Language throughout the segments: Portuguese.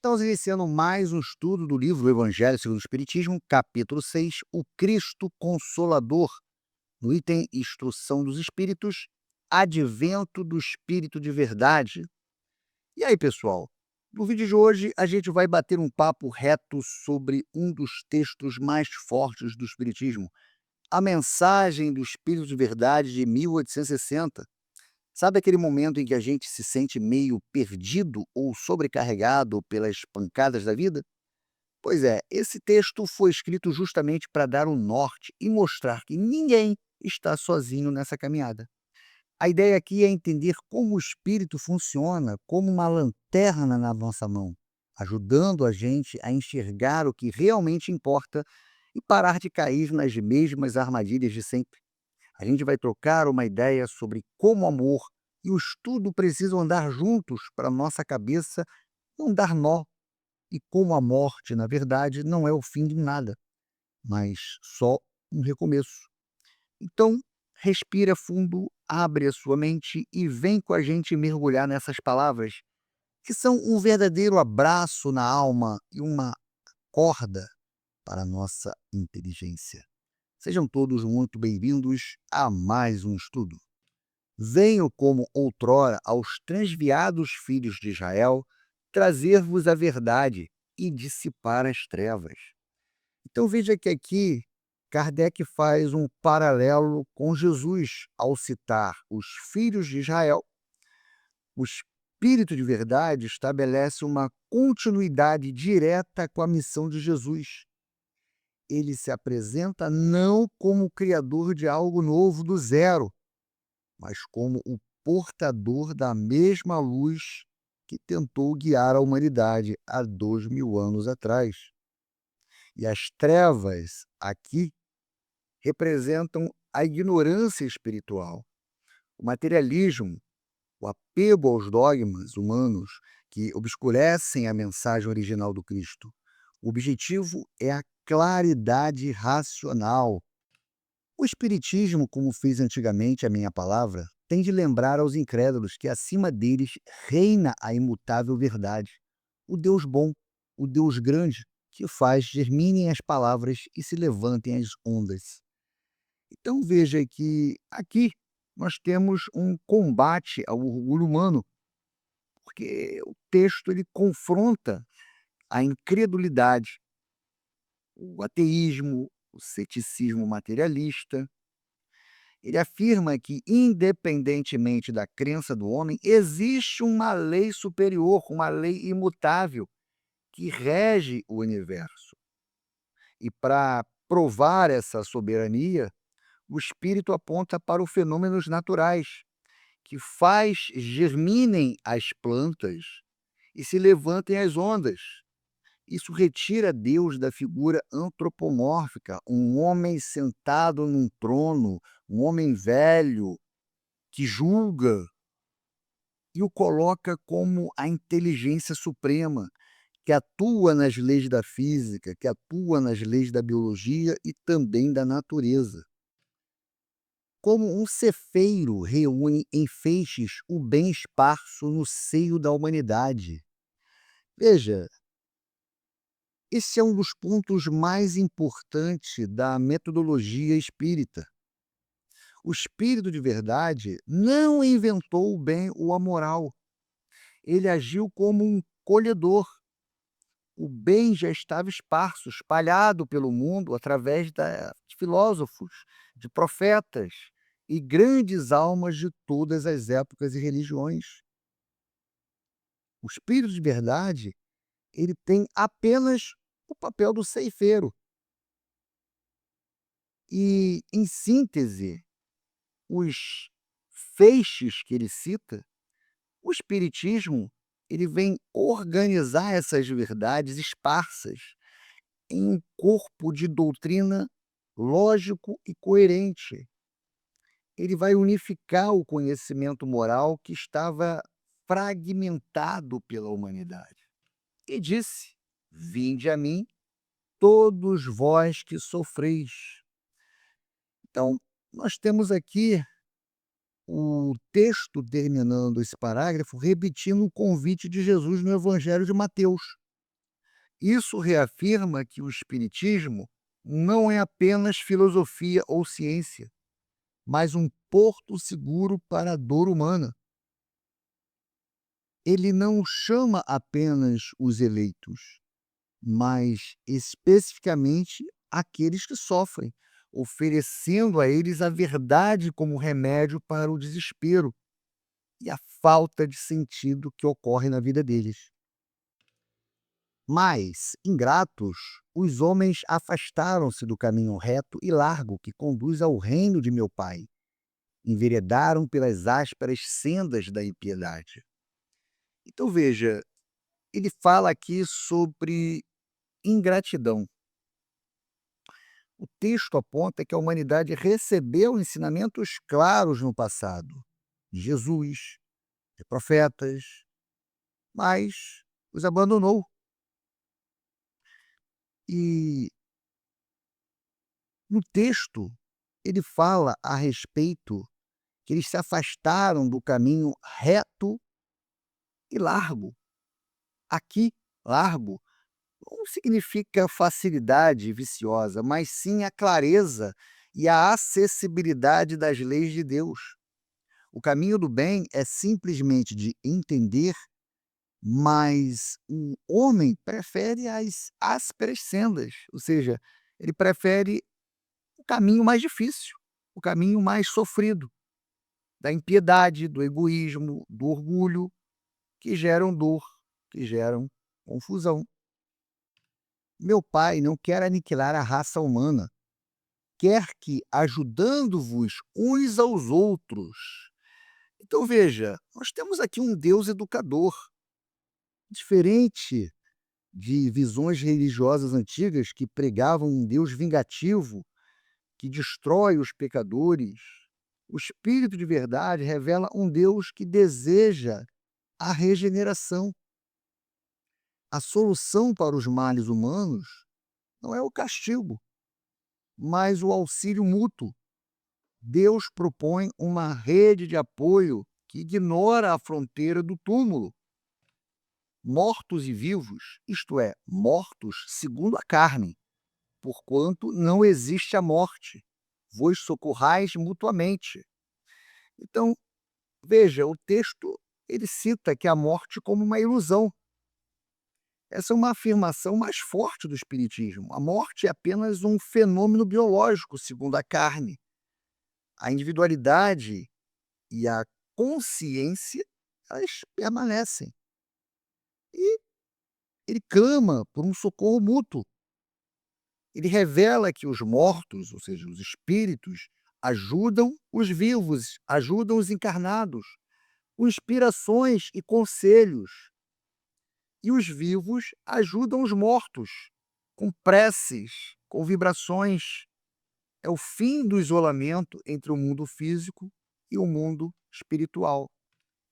Estamos iniciando mais um estudo do livro O Evangelho segundo o Espiritismo, capítulo 6, o Cristo Consolador, no item Instrução dos Espíritos, Advento do Espírito de Verdade. E aí, pessoal? No vídeo de hoje, a gente vai bater um papo reto sobre um dos textos mais fortes do Espiritismo, a Mensagem do Espírito de Verdade de 1860. Sabe aquele momento em que a gente se sente meio perdido ou sobrecarregado pelas pancadas da vida? Pois é, esse texto foi escrito justamente para dar um norte e mostrar que ninguém está sozinho nessa caminhada. A ideia aqui é entender como o espírito funciona como uma lanterna na nossa mão, ajudando a gente a enxergar o que realmente importa e parar de cair nas mesmas armadilhas de sempre. A gente vai trocar uma ideia sobre como o amor e o estudo precisam andar juntos para nossa cabeça não dar nó, e como a morte, na verdade, não é o fim de nada, mas só um recomeço. Então, respira fundo, abre a sua mente e vem com a gente mergulhar nessas palavras, que são um verdadeiro abraço na alma e uma corda para a nossa inteligência. Sejam todos muito bem-vindos a mais um estudo. Venho como outrora aos transviados filhos de Israel trazer-vos a verdade e dissipar as trevas. Então veja que aqui Kardec faz um paralelo com Jesus ao citar os filhos de Israel. O Espírito de Verdade estabelece uma continuidade direta com a missão de Jesus. Ele se apresenta não como o criador de algo novo do zero, mas como o portador da mesma luz que tentou guiar a humanidade há 2000 anos atrás. E as trevas aqui representam a ignorância espiritual, o materialismo, o apego aos dogmas humanos que obscurecem a mensagem original do Cristo. O objetivo é a claridade racional. O Espiritismo, como fez antigamente a minha palavra, tem de lembrar aos incrédulos que acima deles reina a imutável verdade, o Deus bom, o Deus grande, que faz germinem as palavras e se levantem as ondas. Então veja que aqui nós temos um combate ao orgulho humano, porque o texto ele confronta a incredulidade, o ateísmo, o ceticismo materialista. Ele afirma que, independentemente da crença do homem, existe uma lei superior, uma lei imutável, que rege o universo. E para provar essa soberania, o espírito aponta para os fenômenos naturais, que faz germinem as plantas e se levantem as ondas. Isso retira Deus da figura antropomórfica, um homem sentado num trono, um homem velho que julga, e o coloca como a inteligência suprema, que atua nas leis da física, que atua nas leis da biologia e também da natureza. Como um cefeiro reúne em feixes o bem esparso no seio da humanidade. Veja, esse é um dos pontos mais importantes da metodologia espírita. O espírito de verdade não inventou o bem ou a moral. Ele agiu como um colhedor. O bem já estava esparso, espalhado pelo mundo através de filósofos, de profetas e grandes almas de todas as épocas e religiões. O espírito de verdade, ele tem apenas o papel do ceifeiro. E, em síntese, os feixes que ele cita, o espiritismo, ele vem organizar essas verdades esparsas em um corpo de doutrina lógico e coerente. Ele vai unificar o conhecimento moral que estava fragmentado pela humanidade. E disse: Vinde a mim, todos vós que sofreis. Então, nós temos aqui o texto terminando esse parágrafo repetindo o convite de Jesus no Evangelho de Mateus. Isso reafirma que o Espiritismo não é apenas filosofia ou ciência, mas um porto seguro para a dor humana. Ele não chama apenas os eleitos, mas especificamente aqueles que sofrem, oferecendo a eles a verdade como remédio para o desespero e a falta de sentido que ocorre na vida deles. Mas, ingratos, os homens afastaram-se do caminho reto e largo que conduz ao reino de meu Pai. Enveredaram pelas ásperas sendas da impiedade. Então veja, ele fala aqui sobre ingratidão. O texto aponta que a humanidade recebeu ensinamentos claros no passado, de Jesus, de profetas, mas os abandonou. E no texto, ele fala a respeito que eles se afastaram do caminho reto e largo. Aqui, largo, não significa facilidade viciosa, mas sim a clareza e a acessibilidade das leis de Deus. O caminho do bem é simplesmente de entender, mas o homem prefere as ásperas sendas, ou seja, ele prefere o caminho mais difícil, o caminho mais sofrido, da impiedade, do egoísmo, do orgulho, que geram dor, que geram confusão. Meu Pai não quer aniquilar a raça humana, quer que, ajudando-vos uns aos outros. Então veja, nós temos aqui um Deus educador, diferente de visões religiosas antigas que pregavam um Deus vingativo que destrói os pecadores. O Espírito de verdade revela um Deus que deseja a regeneração. A solução para os males humanos não é o castigo, mas o auxílio mútuo. Deus propõe uma rede de apoio que ignora a fronteira do túmulo. Mortos e vivos, isto é, mortos segundo a carne, porquanto não existe a morte. Vos socorrais mutuamente. Então, veja, o texto ele cita que a morte como uma ilusão. Essa é uma afirmação mais forte do espiritismo. A morte é apenas um fenômeno biológico, segundo a carne. A individualidade e a consciência, elas permanecem. E ele clama por um socorro mútuo. Ele revela que os mortos, ou seja, os espíritos, ajudam os vivos, ajudam os encarnados, com inspirações e conselhos. E os vivos ajudam os mortos, com preces, com vibrações. É o fim do isolamento entre o mundo físico e o mundo espiritual.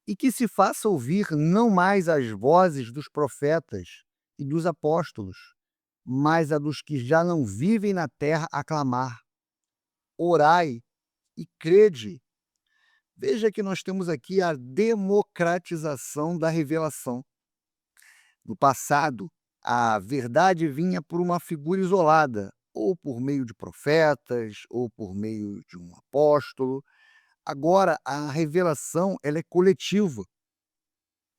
E que se faça ouvir não mais as vozes dos profetas e dos apóstolos, mas a dos que já não vivem na terra a clamar: orai e crede. Veja que nós temos aqui a democratização da revelação. No passado, a verdade vinha por uma figura isolada, ou por meio de profetas, ou por meio de um apóstolo. Agora, a revelação ela é coletiva.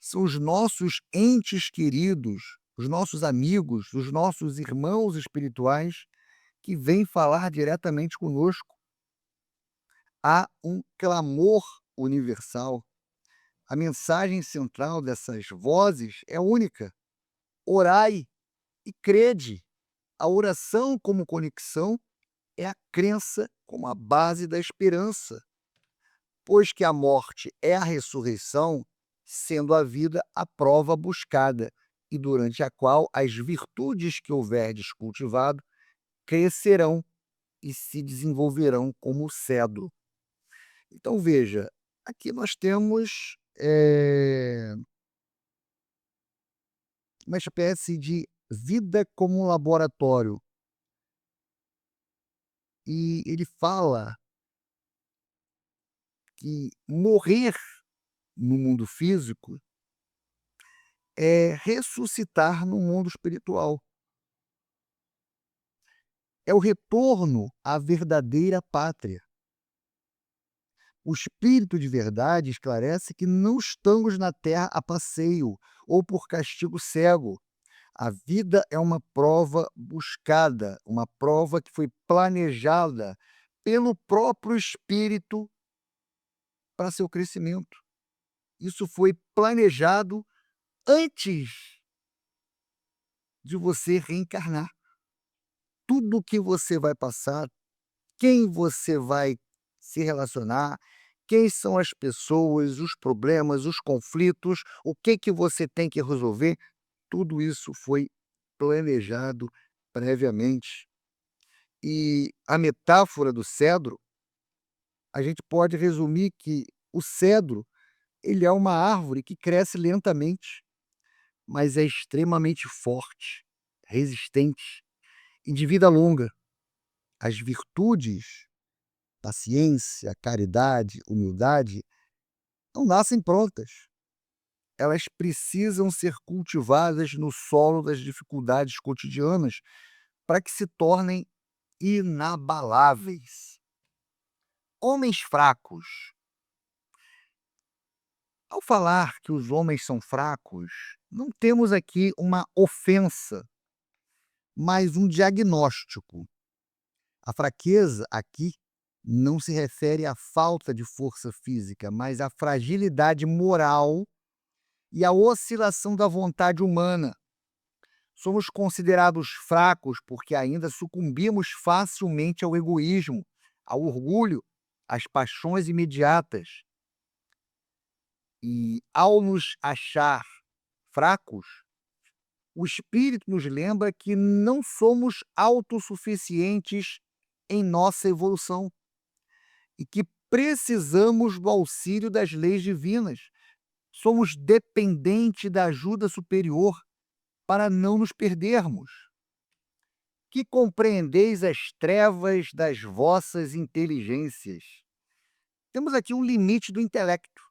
São os nossos entes queridos, os nossos amigos, os nossos irmãos espirituais que vêm falar diretamente conosco. Há um clamor universal. A mensagem central dessas vozes é única: orai e crede. A oração como conexão é a crença como a base da esperança, pois que a morte é a ressurreição, sendo a vida a prova buscada, e durante a qual as virtudes que houverdes cultivado crescerão e se desenvolverão como o cedro. Então veja, aqui nós temos uma espécie de vida como um laboratório. E ele fala que morrer no mundo físico é ressuscitar no mundo espiritual. é o retorno à verdadeira pátria. O espírito de verdade esclarece que não estamos na terra a passeio ou por castigo cego. A vida é uma prova buscada, uma prova que foi planejada pelo próprio espírito para seu crescimento. Isso foi planejado antes de você reencarnar. Tudo que você vai passar, quem você vai se relacionar, quem são as pessoas, os problemas, os conflitos, o que você tem que resolver, tudo isso foi planejado previamente. E a metáfora do cedro, a gente pode resumir que o cedro, ele é uma árvore que cresce lentamente, mas é extremamente forte, resistente e de vida longa. As virtudes, paciência, caridade, humildade, não nascem prontas. Elas precisam ser cultivadas no solo das dificuldades cotidianas para que se tornem inabaláveis. Homens fracos. Ao falar que os homens são fracos, não temos aqui uma ofensa, mas um diagnóstico. A fraqueza aqui não se refere à falta de força física, mas à fragilidade moral e à oscilação da vontade humana. Somos considerados fracos porque ainda sucumbimos facilmente ao egoísmo, ao orgulho, às paixões imediatas. E ao nos achar fracos, o espírito nos lembra que não somos autossuficientes em nossa evolução e que precisamos do auxílio das leis divinas. Somos dependentes da ajuda superior para não nos perdermos. Que compreendeis as trevas das vossas inteligências. Temos aqui um limite do intelecto.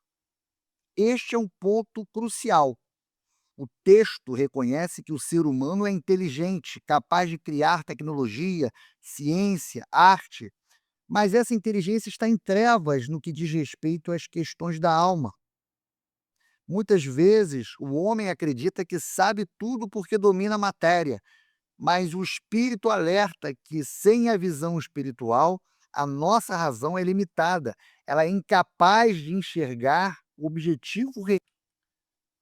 Este é um ponto crucial. O texto reconhece que o ser humano é inteligente, capaz de criar tecnologia, ciência, arte, mas essa inteligência está em trevas no que diz respeito às questões da alma. Muitas vezes, o homem acredita que sabe tudo porque domina a matéria, mas o espírito alerta que, sem a visão espiritual, a nossa razão é limitada, ela é incapaz de enxergar o objetivo.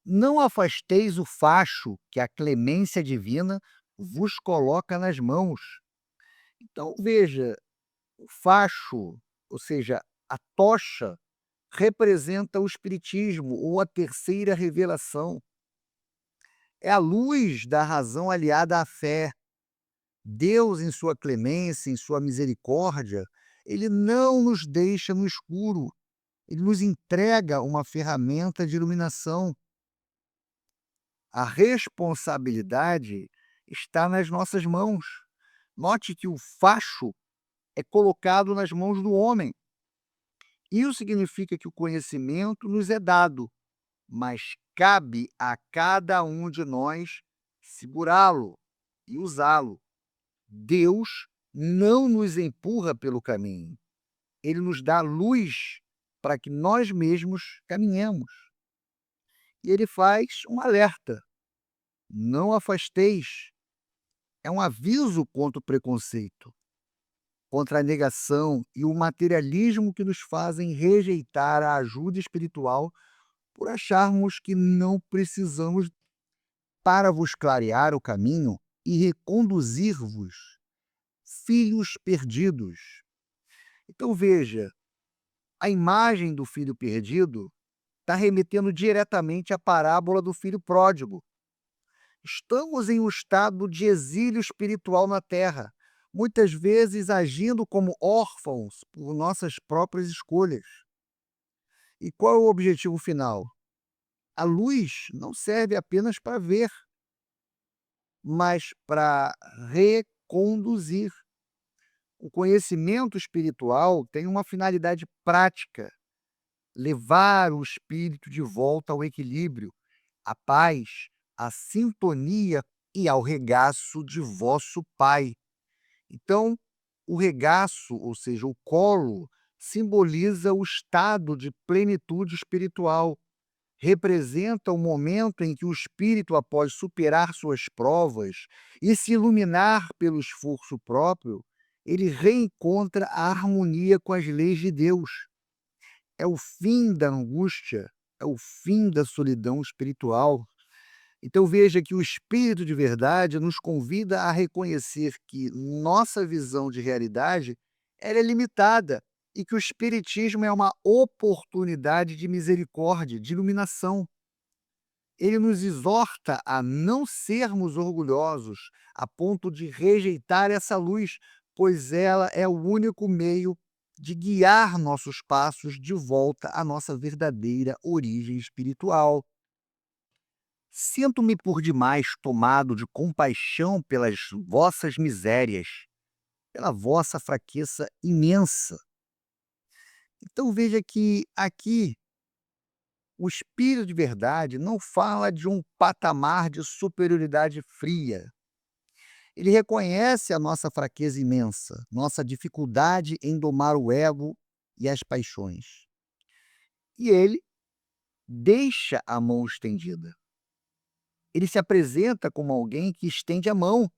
Não afasteis o facho que a clemência divina vos coloca nas mãos. Então, veja, o facho, ou seja, a tocha, representa o espiritismo ou a terceira revelação. É a luz da razão aliada à fé. Deus, em sua clemência, em sua misericórdia, ele não nos deixa no escuro. Ele nos entrega uma ferramenta de iluminação. A responsabilidade está nas nossas mãos. Note que o facho é colocado nas mãos do homem. Isso significa que o conhecimento nos é dado, mas cabe a cada um de nós segurá-lo e usá-lo. Deus não nos empurra pelo caminho. Ele nos dá luz para que nós mesmos caminhemos. E ele faz um alerta: não afasteis. É um aviso contra o preconceito, contra a negação e o materialismo que nos fazem rejeitar a ajuda espiritual por acharmos que não precisamos, para vos clarear o caminho e reconduzir-vos, filhos perdidos. Então veja, a imagem do filho perdido está remetendo diretamente à parábola do filho pródigo. Estamos em um estado de exílio espiritual na Terra, muitas vezes agindo como órfãos por nossas próprias escolhas. E qual é o objetivo final? A luz não serve apenas para ver, mas para reconduzir. O conhecimento espiritual tem uma finalidade prática: levar o espírito de volta ao equilíbrio, à paz, à sintonia e ao regaço de vosso Pai. Então, o regaço, ou seja, o colo, simboliza o estado de plenitude espiritual, representa o momento em que o espírito, após superar suas provas e se iluminar pelo esforço próprio, ele reencontra a harmonia com as leis de Deus. É o fim da angústia, é o fim da solidão espiritual. Então veja que o espírito de verdade nos convida a reconhecer que nossa visão de realidade ela é limitada e que o espiritismo é uma oportunidade de misericórdia, de iluminação. Ele nos exorta a não sermos orgulhosos a ponto de rejeitar essa luz, pois ela é o único meio de guiar nossos passos de volta à nossa verdadeira origem espiritual. Sinto-me por demais tomado de compaixão pelas vossas misérias, pela vossa fraqueza imensa. Então veja que aqui o espírito de verdade não fala de um patamar de superioridade fria. Ele reconhece a nossa fraqueza imensa, nossa dificuldade em domar o ego e as paixões. E ele deixa a mão estendida. Ele se apresenta como alguém que estende a mão.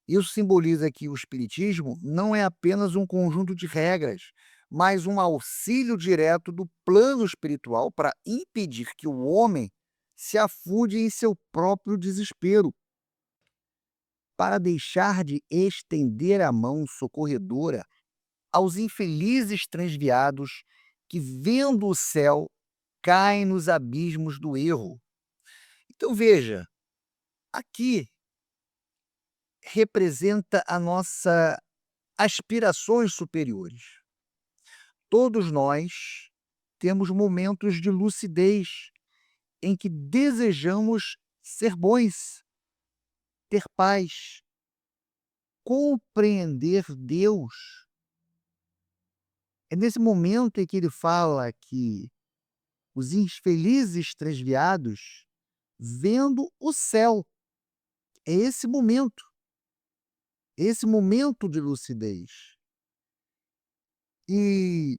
Isso simboliza que o espiritismo não é apenas um conjunto de regras, mas um auxílio direto do plano espiritual para impedir que o homem se afunde em seu próprio desespero, para deixar de estender a mão socorredora aos infelizes transviados que, vendo o céu, caem nos abismos do erro. Então veja, aqui representa a nossa aspirações superiores. Todos nós temos momentos de lucidez em que desejamos ser bons, ter paz, compreender Deus. É nesse momento em que ele fala que os infelizes transviados vendo o céu. É esse momento de lucidez. E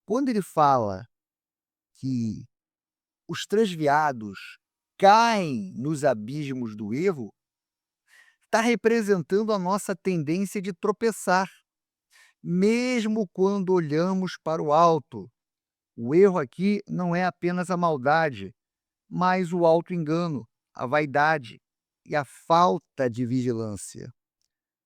quando ele fala que os transviados caem nos abismos do erro, está representando a nossa tendência de tropeçar, mesmo quando olhamos para o alto. O erro aqui não é apenas a maldade, mas o auto-engano, a vaidade e a falta de vigilância.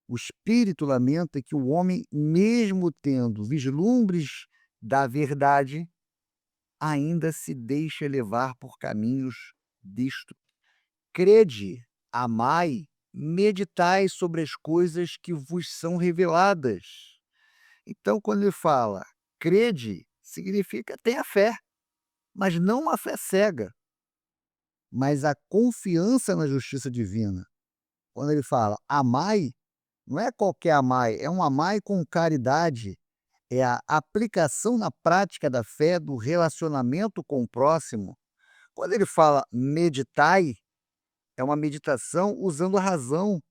O espírito lamenta que o homem, mesmo tendo vislumbres da verdade, ainda se deixa levar por caminhos disto. Crede, amai, meditai sobre as coisas que vos são reveladas. Então, quando ele fala crede, significa tenha fé, mas não uma fé cega, mas a confiança na justiça divina. Quando ele fala amai, não é qualquer amai, é um amai com caridade, é a aplicação na prática da fé, do relacionamento com o próximo. Quando ele fala meditai, é uma meditação usando a razão.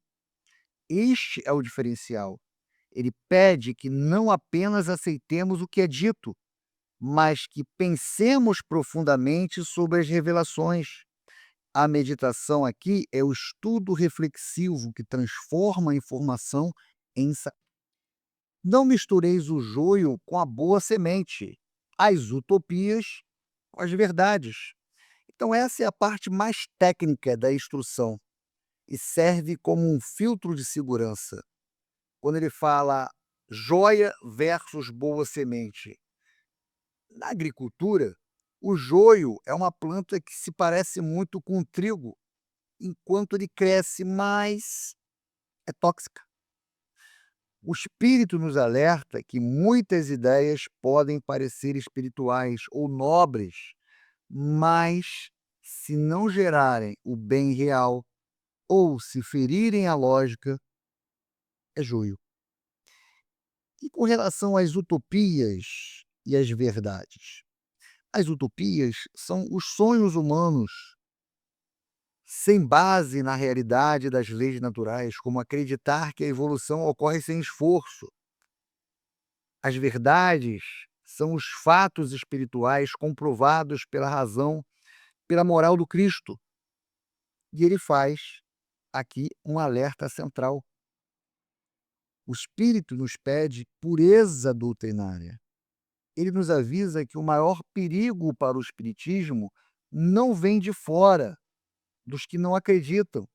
Este é o diferencial. Ele pede que não apenas aceitemos o que é dito, mas que pensemos profundamente sobre as revelações. A meditação aqui é o estudo reflexivo que transforma a informação em não mistureis o joio com a boa semente, as utopias com as verdades. Então, essa é a parte mais técnica da instrução e serve como um filtro de segurança. Quando ele fala joia versus boa semente. Na agricultura, o joio é uma planta que se parece muito com o trigo, enquanto ele cresce mais, é tóxica. O espírito nos alerta que muitas ideias podem parecer espirituais ou nobres, mas se não gerarem o bem real ou se ferirem a lógica, é joio. E com relação às utopias e às verdades? As utopias são os sonhos humanos sem base na realidade das leis naturais, como acreditar que a evolução ocorre sem esforço. As verdades são os fatos espirituais comprovados pela razão, pela moral do Cristo. E ele faz aqui um alerta central. O Espírito nos pede pureza doutrinária. Ele nos avisa que o maior perigo para o Espiritismo não vem de fora, dos que não acreditam,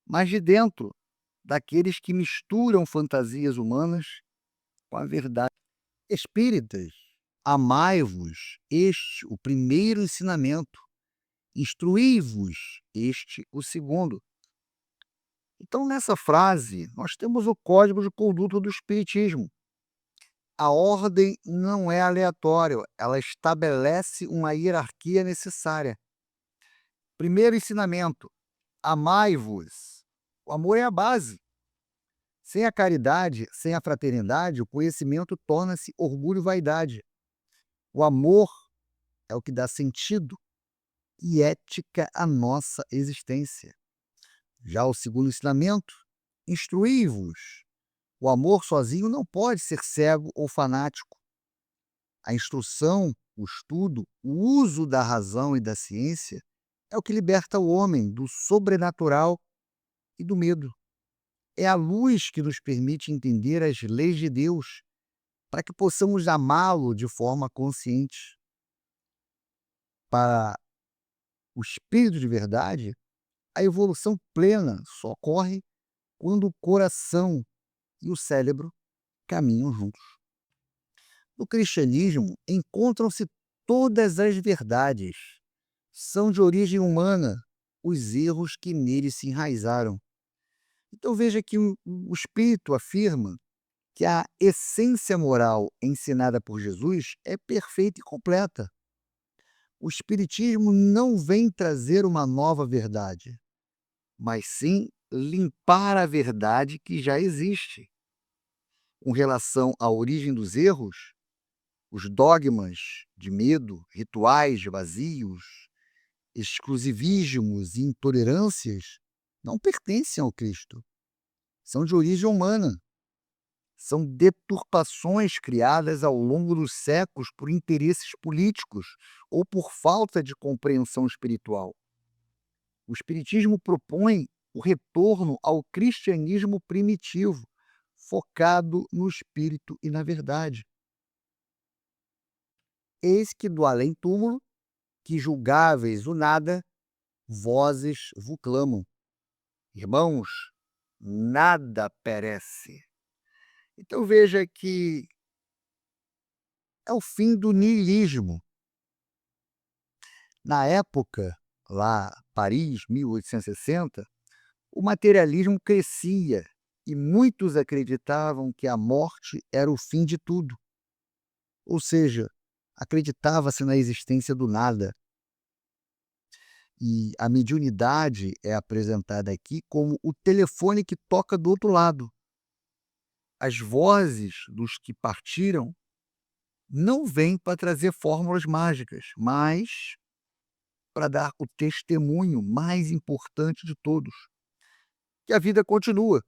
mas de dentro, daqueles que misturam fantasias humanas com a verdade. Espíritas, amai-vos, este o primeiro ensinamento, instruí-vos, este o segundo. Então, nessa frase, nós temos o código de conduta do Espiritismo. A ordem não é aleatória, ela estabelece uma hierarquia necessária. Primeiro ensinamento: amai-vos. O amor é a base. Sem a caridade, sem a fraternidade, o conhecimento torna-se orgulho e vaidade. O amor é o que dá sentido e ética à nossa existência. Já o segundo ensinamento: instruí-vos. O amor sozinho não pode ser cego ou fanático. A instrução, o estudo, o uso da razão e da ciência é o que liberta o homem do sobrenatural e do medo. É a luz que nos permite entender as leis de Deus, para que possamos amá-lo de forma consciente. Para o espírito de verdade, a evolução plena só ocorre quando o coração e o cérebro caminham juntos. No cristianismo, encontram-se todas as verdades. São de origem humana os erros que nele se enraizaram. Então veja que o Espírito afirma que a essência moral ensinada por Jesus é perfeita e completa. O Espiritismo não vem trazer uma nova verdade, mas sim limpar a verdade que já existe. Com relação à origem dos erros, os dogmas de medo, rituais vazios, exclusivismos e intolerâncias não pertencem ao Cristo. São de origem humana. São deturpações criadas ao longo dos séculos por interesses políticos ou por falta de compreensão espiritual. O Espiritismo propõe o retorno ao cristianismo primitivo, focado no espírito e na verdade. Eis que do além-túmulo, que julgáveis o nada, vozes vos clamam. Irmãos, nada perece. Então veja que é o fim do niilismo. Na época, lá Paris, 1860, o materialismo crescia e muitos acreditavam que a morte era o fim de tudo. Ou seja, acreditava-se na existência do nada. E a mediunidade é apresentada aqui como o telefone que toca do outro lado. As vozes dos que partiram não vêm para trazer fórmulas mágicas, mas para dar o testemunho mais importante de todos, que a vida continua,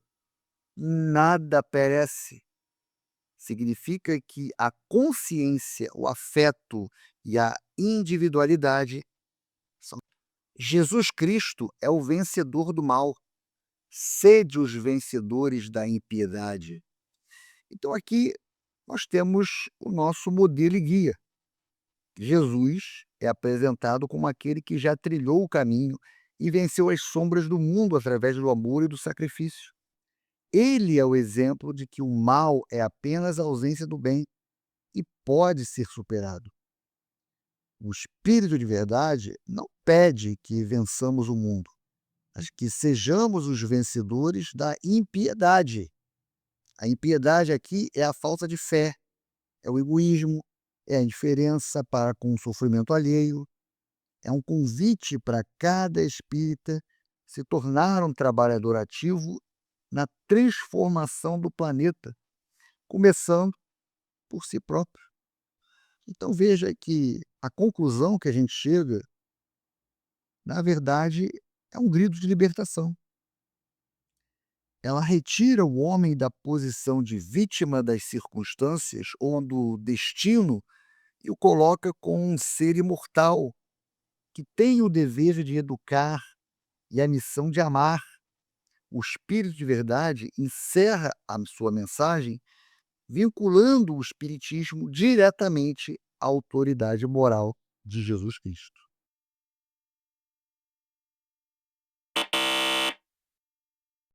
nada perece. Significa que a consciência, o afeto e a individualidade são. Jesus Cristo é o vencedor do mal. Sede os vencedores da impiedade. Então aqui nós temos o nosso modelo e guia. Jesus é apresentado como aquele que já trilhou o caminho e venceu as sombras do mundo através do amor e do sacrifício. Ele é o exemplo de que o mal é apenas a ausência do bem e pode ser superado. O Espírito de verdade não pede que vençamos o mundo, mas que sejamos os vencedores da impiedade. A impiedade aqui é a falta de fé, é o egoísmo, é a indiferença para com o sofrimento alheio. É um convite para cada espírita se tornar um trabalhador ativo na transformação do planeta, começando por si próprio. Então veja que a conclusão que a gente chega, na verdade, É um grito de libertação. Ela retira o homem da posição de vítima das circunstâncias ou do destino e o coloca como um ser imortal que tem o dever de educar e a missão de amar. O Espírito de Verdade encerra a sua mensagem vinculando o Espiritismo diretamente à autoridade moral de Jesus Cristo.